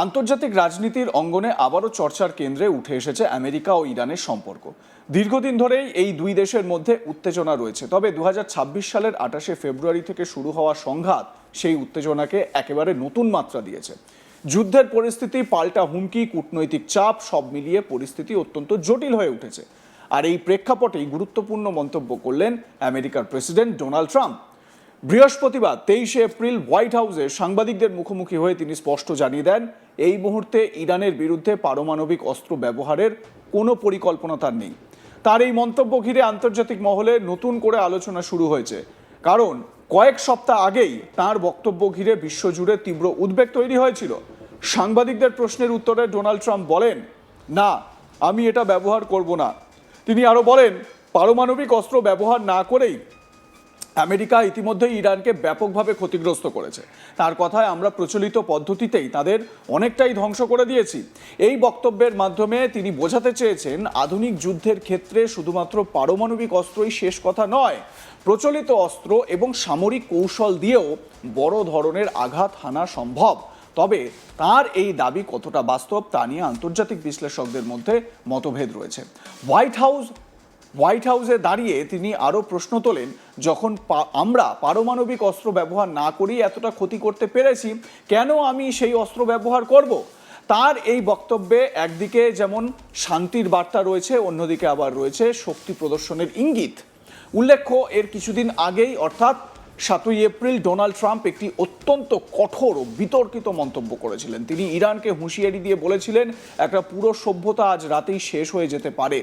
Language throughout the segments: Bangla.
আন্তর্জাতিক রাজনীতির অঙ্গনে আবারও চর্চার কেন্দ্রে উঠে এসেছে আমেরিকা ও ইরানের সম্পর্ক। দীর্ঘদিন ধরেই এই দুই দেশের মধ্যে উত্তেজনা রয়েছে, তবে 2026 সালের 28শে ফেব্রুয়ারি থেকে শুরু হওয়া সংঘাত সেই উত্তেজনাকে একেবারে নতুন মাত্রা দিয়েছে। যুদ্ধের পরিস্থিতি, পাল্টা হুমকি, কূটনৈতিক চাপ সব মিলিয়ে পরিস্থিতি অত্যন্ত জটিল হয়ে উঠেছে। আর এই প্রেক্ষাপটেই গুরুত্বপূর্ণ মন্তব্য করলেন আমেরিকার প্রেসিডেন্ট ডোনাল্ড ট্রাম্প। বৃহস্পতিবার 23শে এপ্রিল হোয়াইট হাউসে সাংবাদিকদের মুখোমুখি হয়ে তিনি স্পষ্ট জানিয়ে দেন, এই মুহূর্তে ইরানের বিরুদ্ধে পারমাণবিক অস্ত্র ব্যবহারের কোনো পরিকল্পনা তার নেই। তার এই মন্তব্য ঘিরে আন্তর্জাতিক মহলে নতুন করে আলোচনা শুরু হয়েছে, কারণ কয়েক সপ্তাহ আগেই তার বক্তব্য ঘিরে বিশ্বজুড়ে তীব্র উদ্বেগ তৈরি হয়েছিল। সাংবাদিকদের প্রশ্নের উত্তরে ডোনাল্ড ট্রাম্প বলেন, না, আমি এটা ব্যবহার করব না। তিনি আরও বলেন, পারমাণবিক অস্ত্র ব্যবহার না করেই আমেরিকা ইতিমধ্যেই ইরানকে ব্যাপকভাবে ক্ষতিগ্রস্ত করেছে। তার কথায়, আমরা প্রচলিত পদ্ধতিতেই তাদের অনেকটাই ধ্বংস করে দিয়েছি। এই বক্তব্যের মাধ্যমে তিনি বোঝাতে চেয়েছেন, আধুনিক যুদ্ধের ক্ষেত্রে শুধুমাত্র পারমাণবিক অস্ত্রই শেষ কথা নয়, প্রচলিত অস্ত্র এবং সামরিক কৌশল দিয়েও বড় ধরনের আঘাত হানা সম্ভব। তবে তার এই দাবি কতটা বাস্তব তা নিয়ে আন্তর্জাতিক বিশ্লেষকদের মধ্যে মতভেদ রয়েছে। হোয়াইট হাউসে দাঁড়িয়ে তিনি আরও প্রশ্ন তোলেন, যখন আমরা পারমাণবিক অস্ত্র ব্যবহার না করেই এতটা ক্ষতি করতে পেরেছি, কেন আমি সেই অস্ত্র ব্যবহার করব? তার এই বক্তব্যে একদিকে যেমন শান্তির বার্তা রয়েছে, অন্যদিকে আবার রয়েছে শক্তি প্রদর্শনের ইঙ্গিত। উল্লেখ্য, এর কিছুদিন আগেই অর্থাৎ 7ই এপ্রিল ডোনাল্ড ট্রাম্প একটি অত্যন্ত কঠোর ও বিতর্কিত মন্তব্য করেছিলেন। তিনি ইরানকে হুঁশিয়ারি দিয়ে বলেছিলেন, একটা পুরো সভ্যতা আজ রাতেই শেষ হয়ে যেতে পারে,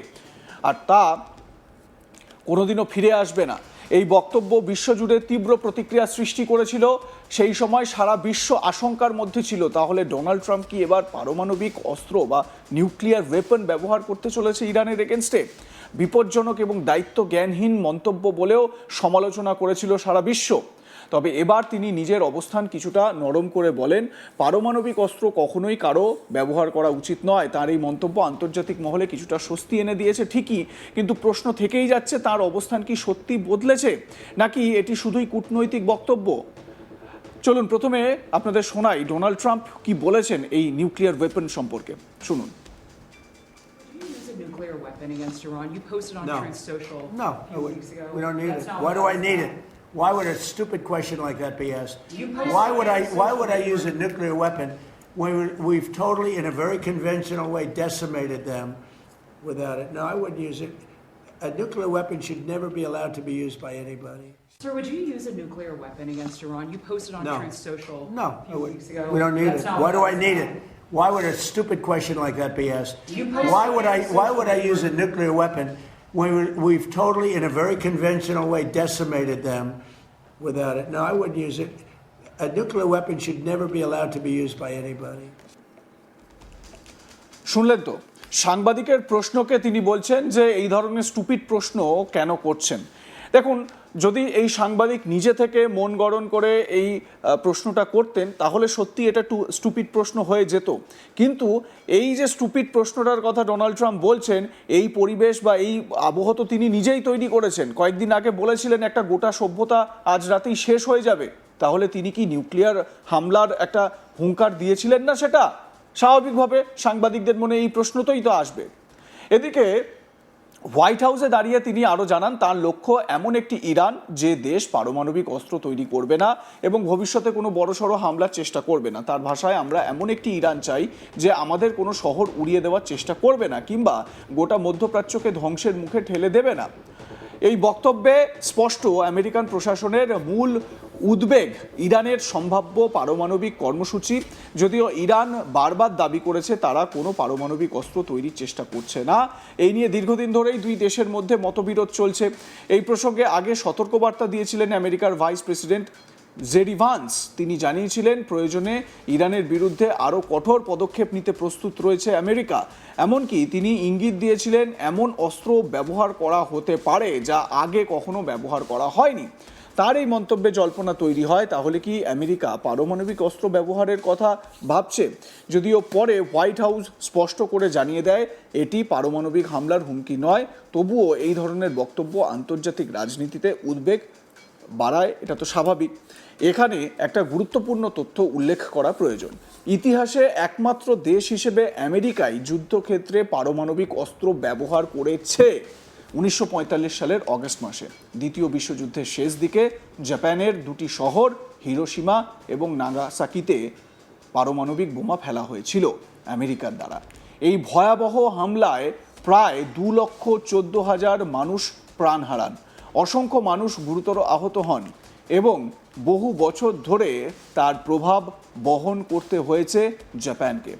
আর তা কোনোদিনও ফিরে আসবে না। এই বক্তব্য বিশ্বজুড়ে তীব্র প্রতিক্রিয়া সৃষ্টি করেছিল। সেই সময় সারা বিশ্ব আশঙ্কার মধ্যে ছিল, তাহলে ডোনাল্ড ট্রাম্প কি এবার পারমাণবিক অস্ত্র বা নিউক্লিয়ার ওয়েপন ব্যবহার করতে চলেছে ইরানের এগেনস্টে? বিপজ্জনক এবং দায়িত্ব জ্ঞানহীন মন্তব্য বলেও সমালোচনা করেছিল সারা বিশ্ব। তবে এবার তিনি নিজের অবস্থান কিছুটা নরম করে বলেন, পারমাণবিক অস্ত্র কখনোই কারো ব্যবহার করা উচিত নয়। তার এই মন্তব্য আন্তর্জাতিক মহলে কিছুটা স্বস্তি এনে দিয়েছে ঠিকই, কিন্তু প্রশ্ন থেকেই যাচ্ছে, তার অবস্থান কি সত্যি বদলেছে, নাকি এটি শুধুই কূটনৈতিক বক্তব্য? চলুন প্রথমে আপনাদের শোনাই ডোনাল্ড ট্রাম্প কি বলেছেন এই নিউক্লিয়ার ওয়েপন সম্পর্কে। শুনুন। Nuclear weapon against Iran. You posted on Truth Social a few weeks ago. We don't need it. Why do I need it? Why would a stupid question like that be asked? Why would I use a nuclear weapon when we've totally, in a very conventional way, decimated them without it? No, I wouldn't use it. A nuclear weapon should never be allowed to be used by anybody. Sir, would you use a nuclear weapon against Iran? You posted on Truth Social a few weeks ago. We don't need it. Why do I need it? Why would a stupid question like that be asked? Why would I use a nuclear weapon when we've totally, in a very conventional way, decimated them without it? No, I wouldn't use it. A nuclear weapon should never be allowed to be used by anybody. শুনলেন তো, সাংবাদিকের প্রশ্নকে তিনি বলছেন যে এই ধরনের স্টুপিড প্রশ্ন কেন করছেন। দেখুন, যদি এই সাংবাদিক নিজে থেকে মন গড়ন করে এই প্রশ্নটা করতেন, তাহলে সত্যি এটা একটু স্টুপিড প্রশ্ন হয়ে যেত। কিন্তু এই যে স্টুপিড প্রশ্নটার কথা ডোনাল্ড ট্রাম্প বলছেন, এই পরিবেশ বা এই আবহ তো তিনি নিজেই তৈরি করেছেন। কয়েকদিন আগে বলেছিলেন একটা গোটা সভ্যতা আজ রাতেই শেষ হয়ে যাবে। তাহলে তিনি কি নিউক্লিয়ার হামলার একটা হুঙ্কার দিয়েছিলেন না? সেটা স্বাভাবিকভাবে সাংবাদিকদের মনে এই প্রশ্নটাই তো আসবে। এদিকে হোয়াইট হাউসে দাঁড়িয়ে তিনি আরও জানান, তার লক্ষ্য এমন একটি ইরান যে দেশ পারমাণবিক অস্ত্র তৈরি করবে না এবং ভবিষ্যতে কোনো বড়সড় হামলার চেষ্টা করবে না। তার ভাষায়, আমরা এমন একটি ইরান চাই যে আমাদের কোনো শহর উড়িয়ে দেওয়ার চেষ্টা করবে না কিংবা গোটা মধ্যপ্রাচ্যকে ধ্বংসের মুখে ঠেলে দেবে না। এই বক্তব্যে স্পষ্ট আমেরিকান প্রশাসনের মূল উদ্বেগ ইরানের সম্ভাব্য পারমাণবিক কর্মসূচি। যদিও ইরান বারবার দাবি করেছে তারা কোনো পারমাণবিক অস্ত্র তৈরির চেষ্টা করছে না। এই নিয়ে দীর্ঘদিন ধরেই দুই দেশের মধ্যে মতবিরোধ চলছে। এই প্রসঙ্গে আগে সতর্কবার্তা দিয়েছিলেন আমেরিকার ভাইস প্রেসিডেন্ট জেডি ভান্স। তিনি জানিয়েছিলেন, প্রয়োজনে ইরানের বিরুদ্ধে আরও কঠোর পদক্ষেপ নিতে প্রস্তুত রয়েছে আমেরিকা। এমনকি তিনি ইঙ্গিত দিয়েছিলেন, এমন অস্ত্র ব্যবহার করা হতে পারে যা আগে কখনো ব্যবহার করা হয়নি। তার এই মন্তব্যে জল্পনা তৈরি হয়, তাহলে কি আমেরিকা পারমাণবিক অস্ত্র ব্যবহারের কথা ভাবছে? যদিও পরে হোয়াইট হাউস স্পষ্ট করে জানিয়ে দেয়, এটি পারমাণবিক হামলার হুমকি নয়। তবুও এই ধরনের বক্তব্য আন্তর্জাতিক রাজনীতিতে উদ্বেগ বাড়ায়, এটা তো স্বাভাবিক। এখানে একটা গুরুত্বপূর্ণ তথ্য উল্লেখ করা প্রয়োজন। ইতিহাসে একমাত্র দেশ হিসেবে আমেরিকাই যুদ্ধক্ষেত্রে পারমাণবিক অস্ত্র ব্যবহার করেছে 1945 সালের অগস্ট মাসে। দ্বিতীয় বিশ্বযুদ্ধের শেষ দিকে জাপানের দুটি শহর হিরোশিমা এবং নাগাসাকিতে পারমাণবিক বোমা ফেলা হয়েছিল আমেরিকার দ্বারা। এই ভয়াবহ হামলায় প্রায় 2,14,000 মানুষ প্রাণ হারান, অসংখ্য মানুষ গুরুতর আহত হন এবং বহু বছর ধরে তার প্রভাব বহন করতে হয়েছে জাপানকে।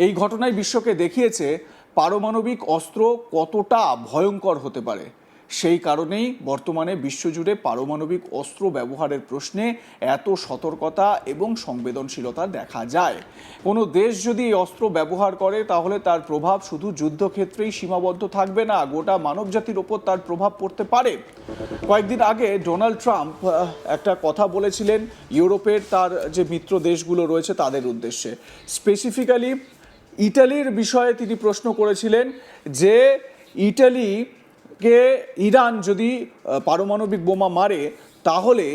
এই ঘটনায় বিশ্বকে দেখিয়েছে পারমাণবিক অস্ত্র কতটা ভয়ঙ্কর হতে পারে। সেই কারণেই বর্তমানে বিশ্বজুড়ে পারমাণবিক অস্ত্র ব্যবহারের প্রশ্নে এত সতর্কতা এবং সংবেদনশীলতা দেখা যায়। কোনো দেশ যদি এই অস্ত্র ব্যবহার করে তাহলে তার প্রভাব শুধু যুদ্ধক্ষেত্রেই সীমাবদ্ধ থাকবে না, গোটা মানবজাতির ওপর তার প্রভাব পড়তে পারে। কয়েকদিন আগে ডোনাল্ড ট্রাম্প একটা কথা বলেছিলেন ইউরোপের তার যে মিত্র দেশগুলো রয়েছে তাদের উদ্দেশ্যে। স্পেসিফিক্যালি ইটালির বিষয়ে তিনি প্রশ্ন করেছিলেন যে ইটালিকে ইরান যদি পারমাণবিক বোমা মারে তাহলে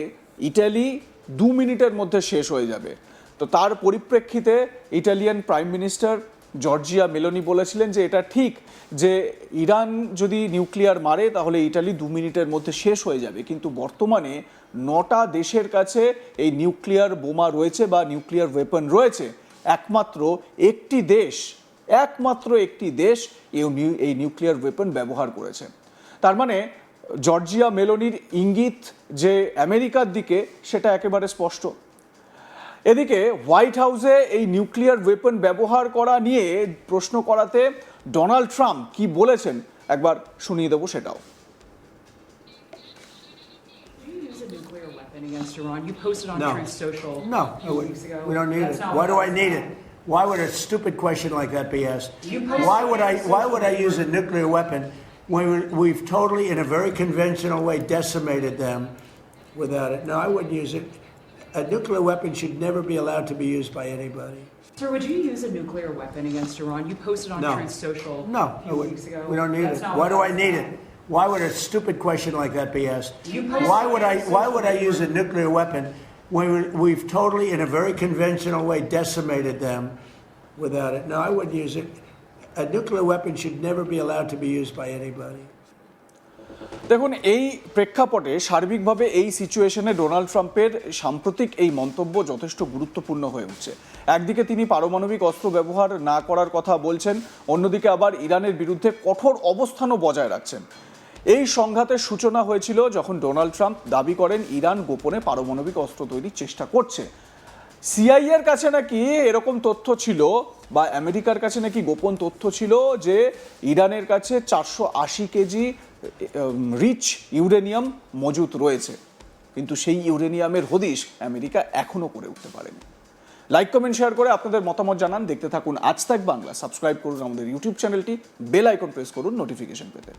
ইটালি 2 মিনিটের মধ্যে শেষ হয়ে যাবে। তো তার পরিপ্রেক্ষিতে Italian prime minister Giorgia Meloni বলেছিলেন যে এটা ঠিক যে ইরান যদি নিউক্লিয়ার মারে তাহলে ইটালি 2 মিনিটের মধ্যে শেষ হয়ে যাবে, কিন্তু বর্তমানে 9টা দেশের কাছে এই নিউক্লিয়ার বোমা রয়েছে বা নিউক্লিয়ার ওয়েপন রয়েছে। একমাত্র একটি দেশ এই নিউক্লিয়ার ওয়েপন ব্যবহার করেছে। তার মানে জর্জিয়া মেলোনির ইঙ্গিত যে আমেরিকার দিকে সেটা একেবারে স্পষ্ট। এদিকে হোয়াইট হাউসে এই নিউক্লিয়ার ওয়েপন ব্যবহার করা নিয়ে প্রশ্ন করাতে ডোনাল্ড ট্রাম্প কি বলেছেন একবার শুনিয়ে দেবো সেটাও। Nuclear weapon against Iran. You posted on No. Truth Social No, a few weeks ago. we don't need That's it. not Why what do I was need said. it? Why would a stupid question like that be asked? You posted Why would I use a nuclear weapon when we've totally, in a very conventional way, decimated them without it? No, I wouldn't use it. A nuclear weapon should never be allowed to be used by anybody. Sir, would you use a nuclear weapon against Iran? You posted on No. Truth Social No, a few weeks ago. we don't need That's it. not Why what do was I need said. it? Why would a stupid question like that be asked? You posted Why would I use a nuclear weapon when we've totally, in a very conventional way, decimated them without it? No, I wouldn't use it. A nuclear weapon should never be allowed to be used by anybody. দেখুন, এই প্রেক্ষাপটে সার্বিকভাবে এই সিচুয়েশনে ডোনাল্ড ট্রাম্পের সাম্প্রতিক এই মন্তব্য যথেষ্ট গুরুত্বপূর্ণ হয়ে উঠছে। একদিকে তিনি পারমাণবিক অস্ত্র ব্যবহার না করার কথা বলছেন, অন্যদিকে আবার ইরানের বিরুদ্ধে কঠোর অবস্থানও বজায় রাখছেন। এই সংঘাতের সূচনা হয়েছিল যখন ডোনাল্ড ট্রাম্প দাবি করেন ইরান গোপনে পারমাণবিক অস্ত্র তৈরির চেষ্টা করছে। সিআইএর কাছে নাকি এরকম তথ্য ছিল বা আমেরিকার কাছে নাকি গোপন তথ্য ছিল যে ইরানের কাছে 480 কেজি রিচ ইউরেনিয়াম মজুত রয়েছে, কিন্তু সেই ইউরেনিয়ামের হদিশ আমেরিকা এখনো করে উঠতে পারেনি। লাইক কমেন্ট শেয়ার করে আপনাদের মতামত জানান। দেখতে থাকুন আজ তাক বাংলা। সাবস্ক্রাইব করুন আমাদের ইউটিউব চ্যানেলটি, বেল আইকন প্রেস করুন নোটিফিকেশন পেতে।